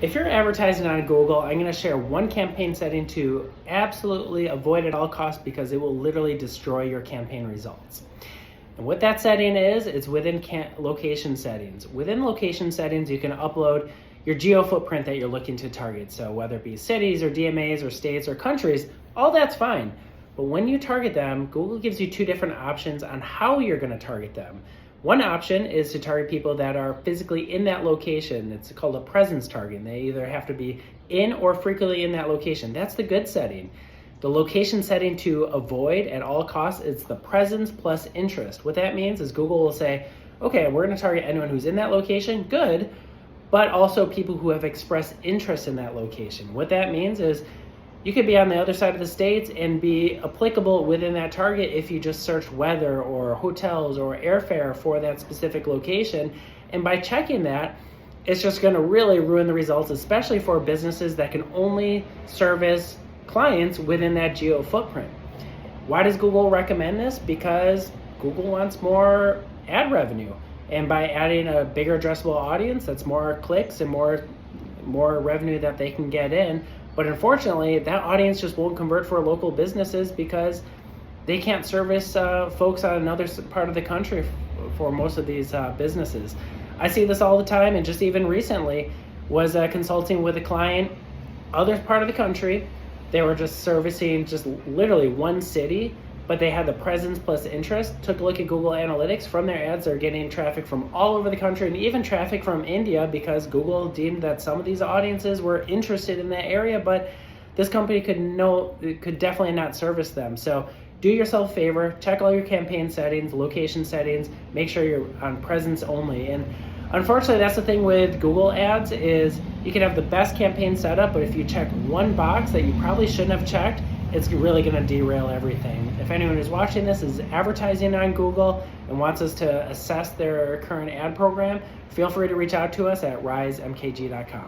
If you're advertising on Google, I'm going to share one campaign setting to absolutely avoid at all costs because it will literally destroy your campaign results. And what that setting is, it's within location settings. Within location settings, you can upload your geo footprint that you're looking to target. So whether it be cities or DMAs or states or countries, all that's fine. But when you target them, Google gives you two different options on how you're going to target them. One option is to target people that are physically in that location. It's called a presence target. They either have to be in or frequently in that location. That's the good setting. The location setting to avoid at all costs is the presence plus interest. What that means is Google will say, okay, we're going to target anyone who's in that location, good, but also people who have expressed interest in that location. What that means is you could be on the other side of the states and be applicable within that target if you just search weather or hotels or airfare for that specific location. And by checking that, it's just going to really ruin the results, especially for businesses that can only service clients within that geo footprint. Why does Google recommend this? Because Google wants more ad revenue. And by adding a bigger addressable audience, that's more clicks and more revenue that they can get in. But unfortunately, that audience just won't convert for local businesses because they can't service folks on another part of the country for most of these businesses. I see this all the time, and just even recently was consulting with a client, other part of the country. They were just servicing just literally one city, but they had the presence plus interest. Took a look at Google Analytics. From their ads, they're getting traffic from all over the country and even traffic from India because Google deemed that some of these audiences were interested in that area, but this company could definitely not service them. So do yourself a favor, check all your campaign settings, location settings, make sure you're on presence only. And unfortunately, that's the thing with Google ads is you can have the best campaign setup, but if you check one box that you probably shouldn't have checked, it's really going to derail everything. If anyone who's watching this is advertising on Google and wants us to assess their current ad program, feel free to reach out to us at risemkg.com.